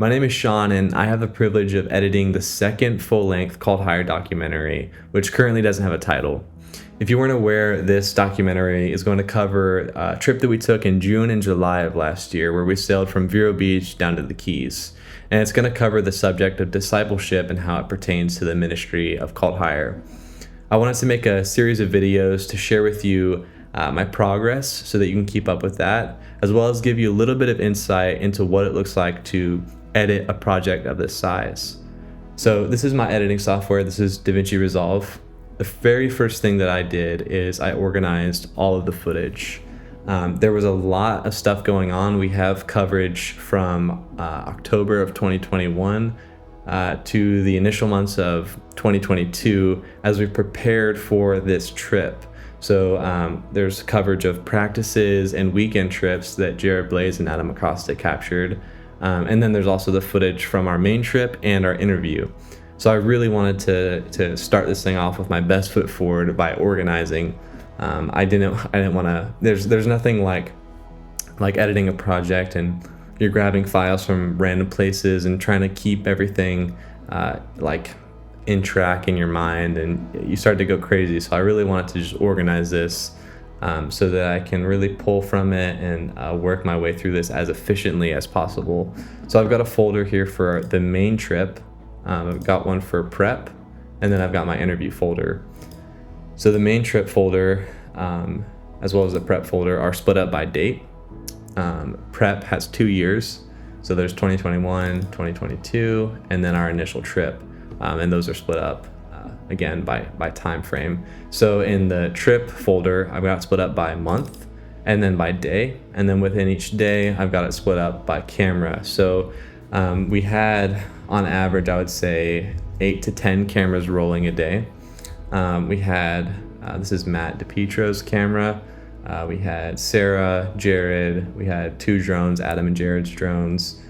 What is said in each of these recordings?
My name is Sean, and I have the privilege of editing the second full-length Called Higher documentary, which currently doesn't have a title. If you weren't aware, this documentary is going to cover a trip that we took in June and July of last year, where we sailed from Vero Beach down to the Keys. And it's going to cover the subject of discipleship and how it pertains to the ministry of Called Higher. I wanted to make a series of videos to share with you my progress so that you can keep up with that, as well as give you a little bit of insight into what it looks like to edit a project of this size. So this is my editing software. This is DaVinci Resolve. The very first thing that I did is I organized all of the footage. There was a lot of stuff going on. We have coverage from October of 2021 to the initial months of 2022 as we prepared for this trip. So there's coverage of practices and weekend trips that Jared Blaze and Adam Acosta captured. And then there's also the footage from our main trip and our interview. So I really wanted to start this thing off with my best foot forward by organizing. I didn't want to. There's nothing like editing a project and you're grabbing files from random places and trying to keep everything in track in your mind, and you start to go crazy. So I really wanted to just organize this so that I can really pull from it and work my way through this as efficiently as possible. So I've got a folder here for the main trip. I've got one for prep, and then I've got my interview folder. So the main trip folder, as well as the prep folder, are split up by date. Prep has 2 years. So there's 2021, 2022, and then our initial trip. And those are split up again by time frame. So in the trip folder, I've got it split up by month and then by day. And then within each day, I've got it split up by camera. So we had, on average, I would say 8 to 10 cameras rolling a day. We had, this is Matt DiPietro's camera. We had Sarah, Jared, we had 2 drones, Adam and Jared's drones.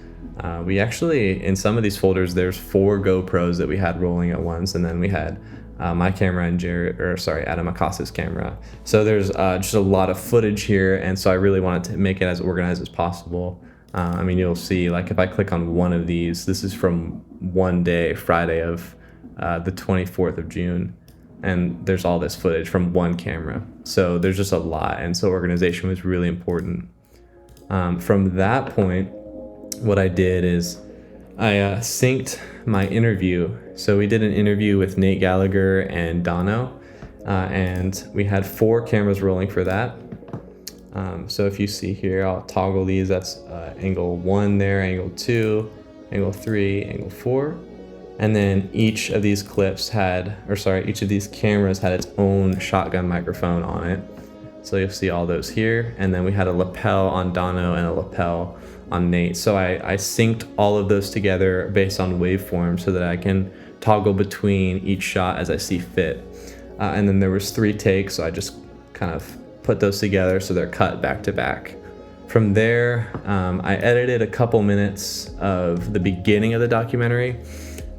We actually, in some of these folders, there's 4 GoPros that we had rolling at once, and then we had my camera and Adam Acosta's camera. So there's just a lot of footage here, and so I really wanted to make it as organized as possible. You'll see, if I click on one of these, this is from one day, Friday of the 24th of June, and there's all this footage from one camera. So there's just a lot, and so organization was really important. From that point, what I did is I synced my interview. So we did an interview with Nate Gallagher and Dono, and we had 4 cameras rolling for that. So if you see here, I'll toggle these. That's angle 1 there, angle 2, angle 3, angle 4. And then each of these cameras had its own shotgun microphone on it. So you'll see all those here. And then we had a lapel on Dono and a lapel on Nate. So I synced all of those together based on waveform so that I can toggle between each shot as I see fit. And then there was 3 takes, so I just kind of put those together so they're cut back to back. From there, I edited a couple minutes of the beginning of the documentary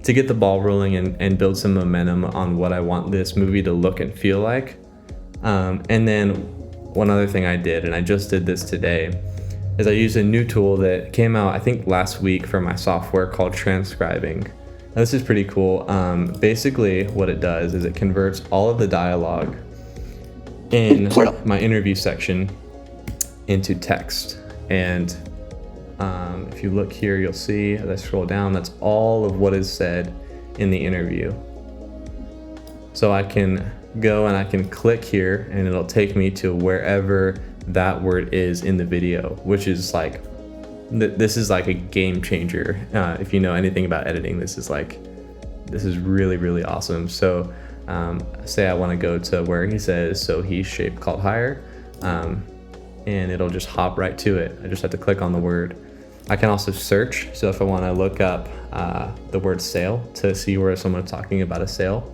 to get the ball rolling and build some momentum on what I want this movie to look and feel like. And then one other thing I did, and I just did this today, is I used a new tool that came out, I think, last week for my software called Transcribing. Now, this is pretty cool. Basically, what it does is it converts all of the dialogue in my interview section into text. And if you look here, you'll see as I scroll down, that's all of what is said in the interview. So I can go and I can click here and it'll take me to wherever that word is in the video, which is this is like a game changer. If you know anything about editing, this is really, really awesome. So say I want to go to where he says, so he's shaped Called Higher, and it'll just hop right to it. I just have to click on the word. I can also search. So if I want to look up the word sail to see where someone's talking about a sail,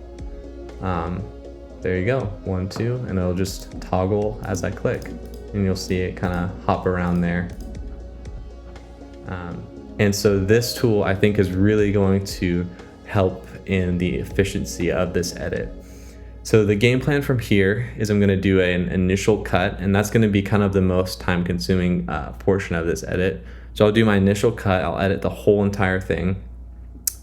there you go, 1, 2, and it'll just toggle as I click, and you'll see it kind of hop around there. And so this tool, I think, is really going to help in the efficiency of this edit. So the game plan from here is I'm going to do an initial cut, and that's going to be kind of the most time consuming portion of this edit. So I'll do my initial cut, I'll edit the whole entire thing,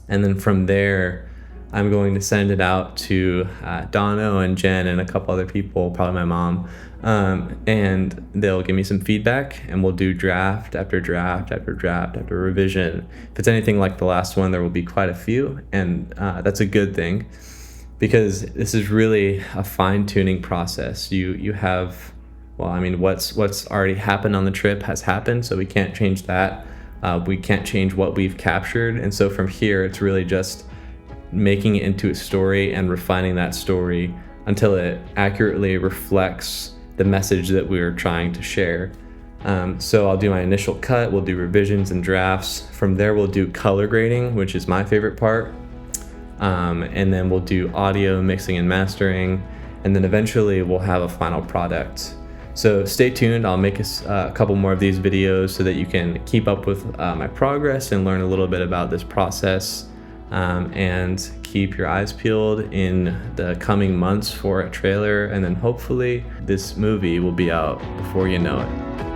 and then from there, I'm going to send it out to Dono and Jen and a couple other people, probably my mom, and they'll give me some feedback, and we'll do draft after draft after draft after revision. If it's anything like the last one, there will be quite a few, and that's a good thing, because this is really a fine-tuning process. You have, well, I mean, what's already happened on the trip has happened, so we can't change that. We can't change what we've captured, and so from here, it's really just making it into a story and refining that story until it accurately reflects the message that we're trying to share. So I'll do my initial cut, we'll do revisions and drafts. From there, we'll do color grading, which is my favorite part. And then we'll do audio mixing and mastering. And then eventually we'll have a final product. So stay tuned. I'll make a couple more of these videos so that you can keep up with my progress and learn a little bit about this process. And keep your eyes peeled in the coming months for a trailer, and then hopefully this movie will be out before you know it.